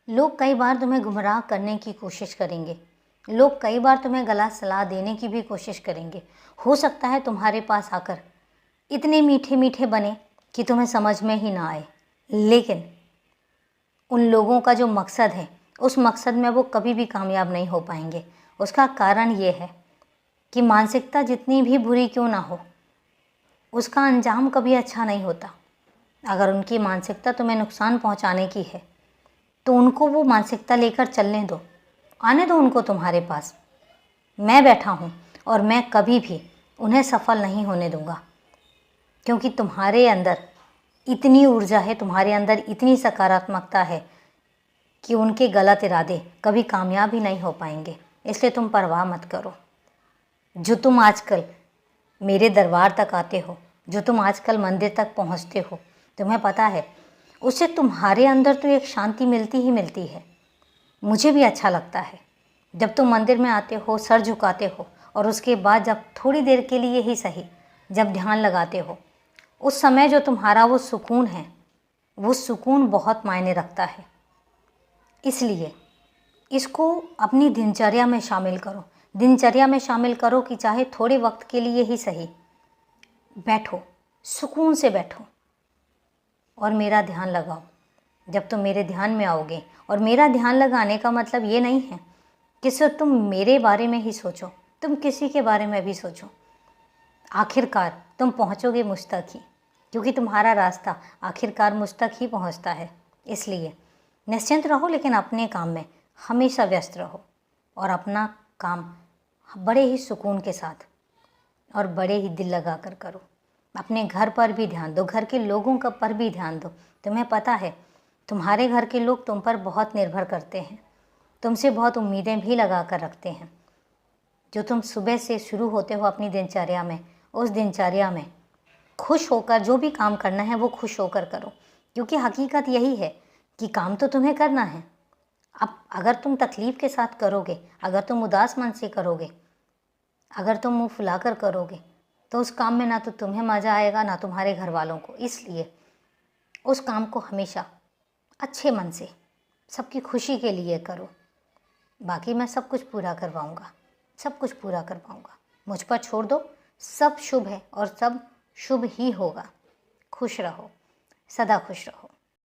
लोग कई बार तुम्हें गुमराह करने की कोशिश करेंगे। लोग कई बार तुम्हें गलत सलाह देने की भी कोशिश करेंगे। हो सकता है तुम्हारे पास आकर इतने मीठे मीठे बने कि तुम्हें समझ में ही ना आए, लेकिन उन लोगों का जो मकसद है, उस मकसद में वो कभी भी कामयाब नहीं हो पाएंगे। उसका कारण ये है कि मानसिकता जितनी भी बुरी क्यों ना हो, उसका अंजाम कभी अच्छा नहीं होता। अगर उनकी मानसिकता तुम्हें नुकसान पहुंचाने की है तो उनको वो मानसिकता लेकर चलने दो, आने दो उनको तुम्हारे पास। मैं बैठा हूँ और मैं कभी भी उन्हें सफल नहीं होने दूंगा, क्योंकि तुम्हारे अंदर इतनी ऊर्जा है, तुम्हारे अंदर इतनी सकारात्मकता है कि उनके गलत इरादे कभी कामयाब ही नहीं हो पाएंगे। इसलिए तुम परवाह मत करो। जो तुम आजकल मेरे दरबार तक आते हो, जो तुम आजकल मंदिर तक पहुँचते हो, तुम्हें पता है उससे तुम्हारे अंदर तो एक शांति मिलती ही मिलती है। मुझे भी अच्छा लगता है जब तुम मंदिर में आते हो, सर झुकाते हो और उसके बाद जब थोड़ी देर के लिए ही सही जब ध्यान लगाते हो, उस समय जो तुम्हारा वो सुकून है, वो सुकून बहुत मायने रखता है। इसलिए इसको अपनी दिनचर्या में शामिल करो। दिनचर्या में शामिल करो कि चाहे थोड़े वक्त के लिए ही सही बैठो, सुकून से बैठो और मेरा ध्यान लगाओ। जब तुम मेरे ध्यान में आओगे, और मेरा ध्यान लगाने का मतलब ये नहीं है कि सिर्फ तुम मेरे बारे में ही सोचो, तुम किसी के बारे में भी सोचो। आखिरकार तुम पहुँचोगे मुझ तक ही, क्योंकि तुम्हारा रास्ता आखिरकार मुझ तक ही पहुँचता है। इसलिए निश्चिंत रहो, लेकिन अपने काम में हमेशा व्यस्त रहो और अपना काम बड़े ही सुकून के साथ और बड़े ही दिल लगा कर करो। अपने घर पर भी ध्यान दो, घर के लोगों का पर भी ध्यान दो। तुम्हें पता है तुम्हारे घर के लोग तुम पर बहुत निर्भर करते हैं, तुमसे बहुत उम्मीदें भी लगा कर रखते हैं। जो तुम सुबह से शुरू होते हो अपनी दिनचर्या में, उस दिनचर्या में खुश होकर जो भी काम करना है वो खुश होकर करो, क्योंकि हकीकत यही है कि काम तो तुम्हें करना है। अब अगर तुम तकलीफ़ के साथ करोगे, अगर तुम उदास मन से करोगे, अगर तुम मुँह फुलाकर करोगे, तो उस काम में ना तो तुम्हें मज़ा आएगा ना तुम्हारे घर वालों को। इसलिए उस काम को हमेशा अच्छे मन से सबकी खुशी के लिए करो। बाकी मैं सब कुछ पूरा करवाऊँगा, सब कुछ पूरा करवाऊँगा। मुझ पर छोड़ दो, सब शुभ है और सब शुभ ही होगा। खुश रहो, सदा खुश रहो।